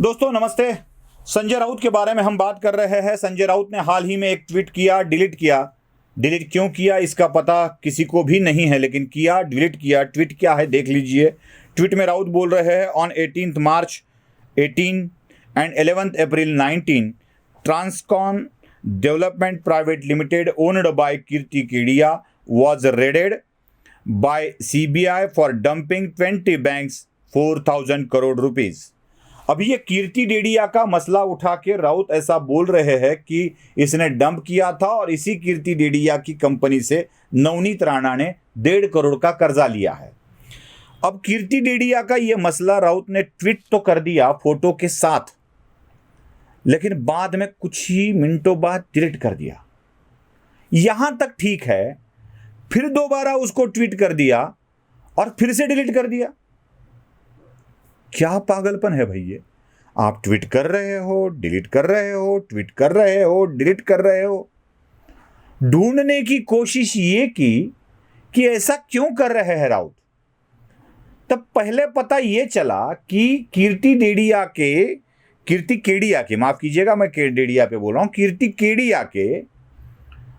दोस्तों नमस्ते। संजय राउत के बारे में हम बात कर रहे हैं। संजय राउत ने हाल ही में एक ट्वीट किया, डिलीट किया। डिलीट क्यों किया इसका पता किसी को भी नहीं है, लेकिन किया, डिलीट किया। ट्वीट क्या है देख लीजिए। ट्वीट में राउत बोल रहे हैं, on 18 March 18 and 11 April 19 Transcon development private limited owned by Kirti Kedia was raided by CBI for dumping 20 banks 4,000 crore rupees. अभी ये कीर्ति डेडिया का मसला उठा के राउत ऐसा बोल रहे हैं कि इसने डंप किया था और इसी कीर्ति डेडिया की कंपनी से नवनीत राणा ने 1.5 करोड़ का कर्जा लिया है। अब कीर्ति डेडिया का ये मसला राउत ने ट्वीट तो कर दिया फोटो के साथ, लेकिन बाद में कुछ ही मिनटों बाद डिलीट कर दिया। यहां तक ठीक है, फिर दोबारा उसको ट्वीट कर दिया और फिर से डिलीट कर दिया। क्या पागलपन है भाई ये। आप ट्वीट कर रहे हो, डिलीट कर रहे हो, ट्वीट कर रहे हो, डिलीट कर रहे हो। ढूंढने की कोशिश ये की कि ऐसा क्यों कर रहे हैं राउत। तब पहले पता ये चला कि कीर्ति केडिया के, माफ कीजिएगा मैं डेडिया पे बोल रहा हूं, कीर्ति केडिया के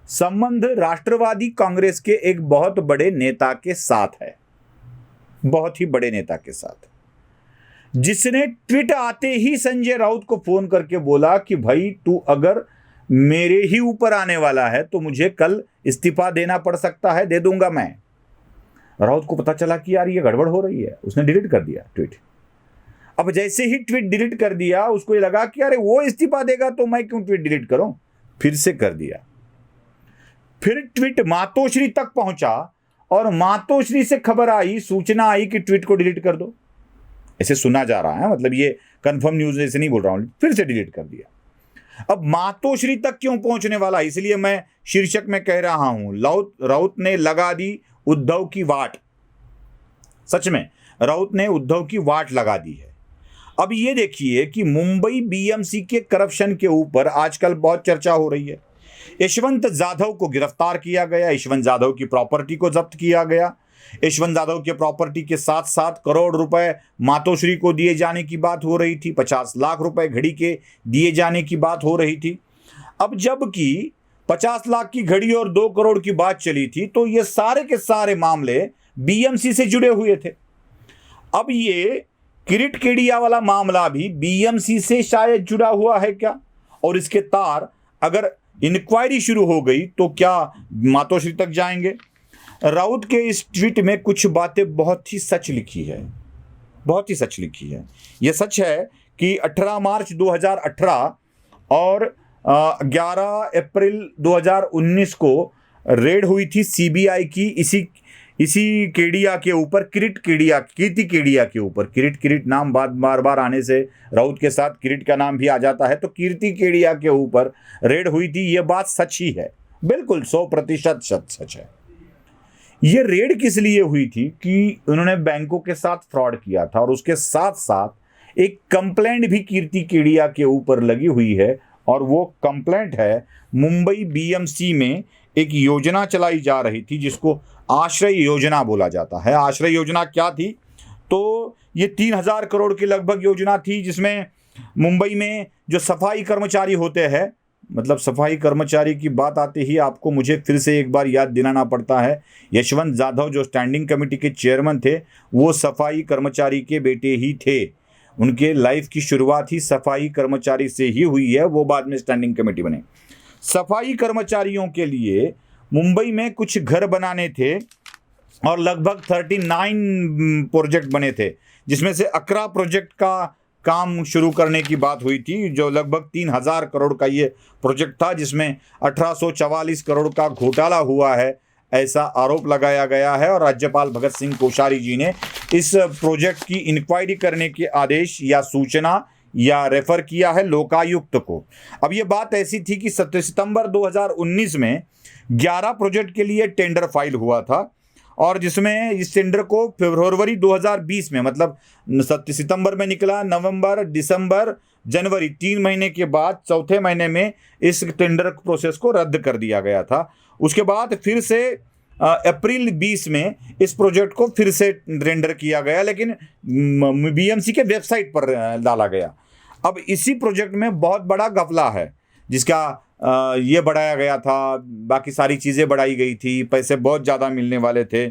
संबंध राष्ट्रवादी कांग्रेस के एक बहुत बड़े नेता के साथ है, बहुत ही बड़े नेता के साथ, जिसने ट्वीट आते ही संजय राउत को फोन करके बोला कि भाई तू अगर मेरे ही ऊपर आने वाला है तो मुझे कल इस्तीफा देना पड़ सकता है, दे दूंगा मैं। राउत को पता चला कि यार ये गड़बड़ हो रही है, उसने डिलीट कर दिया ट्वीट। अब जैसे ही ट्वीट डिलीट कर दिया उसको ये लगा कि अरे वो इस्तीफा देगा तो मैं क्यों ट्वीट डिलीट करूं, फिर से कर दिया। फिर ट्वीट मातोश्री तक पहुंचा और मातोश्री से खबर आई, सूचना आई कि ट्वीट को डिलीट कर दो। ऐसे सुना जा रहा है, मतलब ये कंफर्म न्यूज ऐसे नहीं बोल रहा हूं, फिर से डिलीट कर दिया। अब मातोश्री तक क्यों पहुंचने वाला, इसलिए मैं शीर्षक में कह रहा हूं, राउत ने लगा दी उद्धव की वाट। सच में राउत ने उद्धव की वाट लगा दी है। अब ये देखिए कि मुंबई बीएमसी के करप्शन के ऊपर आजकल बहुत चर्चा हो रही है। यशवंत जाधव को गिरफ्तार किया गया, यशवंत जाधव की प्रॉपर्टी को जब्त किया गया। यशवंत जाधव के प्रॉपर्टी के 7-7 करोड़ रुपए मातोश्री को दिए जाने की बात हो रही थी, 50 लाख रुपए घड़ी के दिए जाने की बात हो रही थी। अब जबकि 50 लाख की घड़ी और 2 करोड़ की बात चली थी, तो ये सारे के सारे मामले बीएमसी से जुड़े हुए थे। अब ये कीर्ति केडिया वाला मामला भी बीएमसी से शायद जुड़ा हुआ है क्या, और इसके तार अगर इंक्वायरी शुरू हो गई तो क्या मातोश्री तक जाएंगे। राउत के इस ट्वीट में कुछ बातें बहुत ही सच लिखी है, बहुत ही सच लिखी है। यह सच है कि 18 मार्च 2018 और 11 अप्रैल 2019 को रेड हुई थी सीबीआई की इसी केडिया के ऊपर, कीर्ति केडिया के ऊपर। किरीट नाम बार बार आने से राउत के साथ किरीट का नाम भी आ जाता है, तो कीर्ति केडिया के ऊपर रेड हुई थी। ये बात सच ही है, बिल्कुल 100% सच है। ये रेड किस लिए हुई थी कि उन्होंने बैंकों के साथ फ्रॉड किया था, और उसके साथ साथ एक कंप्लेंट भी कीर्ति केडिया के ऊपर लगी हुई है, और वो कंप्लेंट है मुंबई बीएमसी में एक योजना चलाई जा रही थी जिसको आश्रय योजना बोला जाता है। आश्रय योजना क्या थी, तो ये 3,000 करोड़ की लगभग योजना थी, जिसमें मुंबई में जो सफाई कर्मचारी होते हैं, मतलब सफाई कर्मचारी की बात आते ही आपको मुझे फिर से एक बार याद दिलाना पड़ता है, यशवंत जाधव जो स्टैंडिंग कमेटी के चेयरमैन थे, वो सफाई कर्मचारी के बेटे ही थे। उनके लाइफ की शुरुआत ही सफाई कर्मचारी से ही हुई है, वो बाद में स्टैंडिंग कमेटी बने। सफाई कर्मचारियों के लिए मुंबई में कुछ घर बनाने थे और लगभग 39 प्रोजेक्ट बने थे, जिसमें से 11 प्रोजेक्ट का काम शुरू करने की बात हुई थी, जो लगभग 3,000 करोड़ का ये प्रोजेक्ट था, जिसमें 1844 करोड़ का घोटाला हुआ है, ऐसा आरोप लगाया गया है। और राज्यपाल भगत सिंह कोश्यारी जी ने इस प्रोजेक्ट की इंक्वायरी करने के आदेश या सूचना या रेफर किया है लोकायुक्त को। अब ये बात ऐसी थी कि 7 सितंबर 2019 में 11 प्रोजेक्ट के लिए टेंडर फाइल हुआ था, और जिसमें इस टेंडर को फरवरी 2020 में, मतलब 7 सितंबर में निकला, नवंबर, दिसंबर, जनवरी, 3 महीने के बाद चौथे महीने में इस टेंडर प्रोसेस को रद्द कर दिया गया था। उसके बाद फिर से अप्रैल 20 में इस प्रोजेक्ट को फिर से रेंडर किया गया, लेकिन बीएमसी के वेबसाइट पर डाला गया। अब इसी प्रोजेक्ट में बहुत बड़ा घपला है, जिसका ये बढ़ाया गया था, बाकी सारी चीज़ें बढ़ाई गई थी, पैसे बहुत ज़्यादा मिलने वाले थे।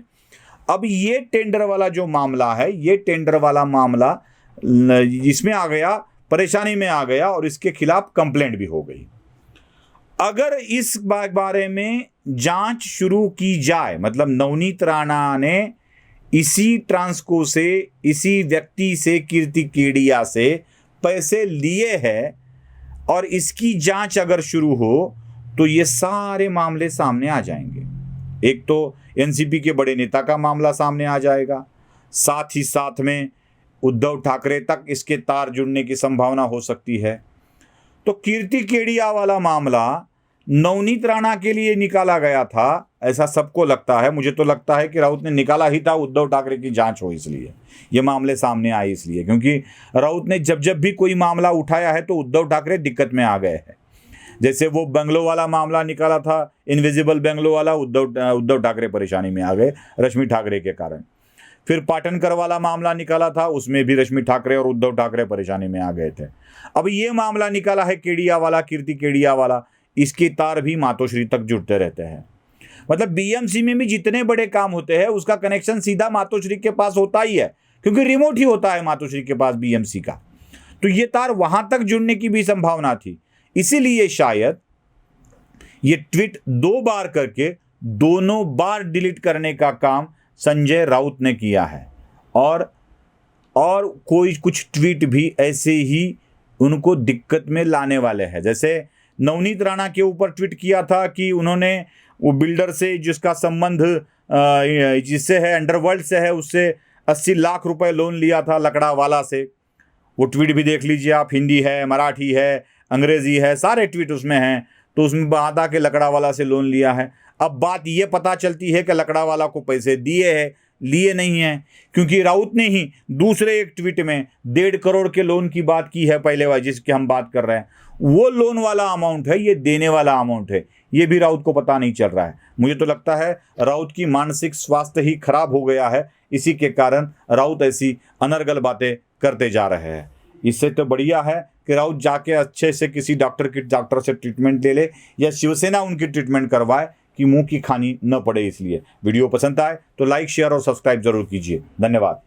अब ये टेंडर वाला जो मामला है, ये टेंडर वाला मामला इसमें आ गया, परेशानी में आ गया और इसके खिलाफ कंप्लेंट भी हो गई। अगर इस बारे में जांच शुरू की जाए, मतलब नवनीत राणा ने इसी ट्रांसको से, इसी व्यक्ति से, कीर्ति केडिया से पैसे लिए हैं और इसकी जांच अगर शुरू हो तो ये सारे मामले सामने आ जाएंगे। एक तो एनसीपी के बड़े नेता का मामला सामने आ जाएगा, साथ ही साथ में उद्धव ठाकरे तक इसके तार जुड़ने की संभावना हो सकती है। तो कीर्ति केडिया वाला मामला नवनीत राणा के लिए निकाला गया था, ऐसा सबको लगता है। मुझे तो लगता है कि राउत ने निकाला ही था उद्धव ठाकरे की जांच हो इसलिए, ये मामले सामने आए इसलिए, क्योंकि राउत ने जब जब भी कोई मामला उठाया है तो उद्धव ठाकरे दिक्कत में आ गए हैं। जैसे वो बंगलो वाला मामला निकाला था, इनविजिबल बंगलो वाला, उद्धव ठाकरे परेशानी में आ गए रश्मि ठाकरे के कारण। फिर पाटनकर वाला मामला निकाला था, उसमें भी रश्मि ठाकरे और उद्धव ठाकरे परेशानी में आ गए थे। अब ये मामला निकाला है केडिया वाला, कीर्ति केडिया वाला, इसके तार भी मातोश्री तक जुड़ते रहते हैं। मतलब बीएमसी में भी जितने बड़े काम होते हैं उसका कनेक्शन सीधा मातोश्री के पास होता ही है, क्योंकि रिमोट ही होता है मातोश्री के पास बीएमसी का। तो ये तार वहां तक जुड़ने की भी संभावना थी, इसीलिए शायद ये ट्वीट 2 बार करके दोनों बार डिलीट करने का काम संजय राउत ने किया है। और कोई कुछ ट्वीट भी ऐसे ही उनको दिक्कत में लाने वाले हैं। जैसे नवनीत राणा के ऊपर ट्वीट किया था कि उन्होंने वो बिल्डर से जिसका संबंध जिससे है, अंडरवर्ल्ड से है, उससे 80 लाख रुपए लोन लिया था लकड़ा वाला से। वो ट्वीट भी देख लीजिए आप, हिंदी है, मराठी है, अंग्रेजी है, सारे ट्वीट उसमें हैं। तो उसमें बात के लकड़ा वाला से लोन लिया है। अब बात ये पता चलती है कि लकड़ा वाला को पैसे दिए हैं, लिए नहीं हैं, क्योंकि राउत ने ही दूसरे एक ट्वीट में 1.5 करोड़ के लोन की बात की है पहले वाला, जिसकी हम बात कर रहे हैं। वो लोन वाला अमाउंट है, ये देने वाला अमाउंट है, ये भी राउत को पता नहीं चल रहा है। मुझे तो लगता है राउत की मानसिक स्वास्थ्य ही खराब हो गया है, इसी के कारण राउत ऐसी अनर्गल बातें करते जा रहे हैं। इससे तो बढ़िया है कि राउत जाके अच्छे से किसी डॉक्टर से ट्रीटमेंट ले ले, या शिवसेना उनकी ट्रीटमेंट करवाए कि मुंह की खानी न पड़े। इसलिए वीडियो पसंद आए तो लाइक, शेयर और सब्सक्राइब जरूर कीजिए। धन्यवाद।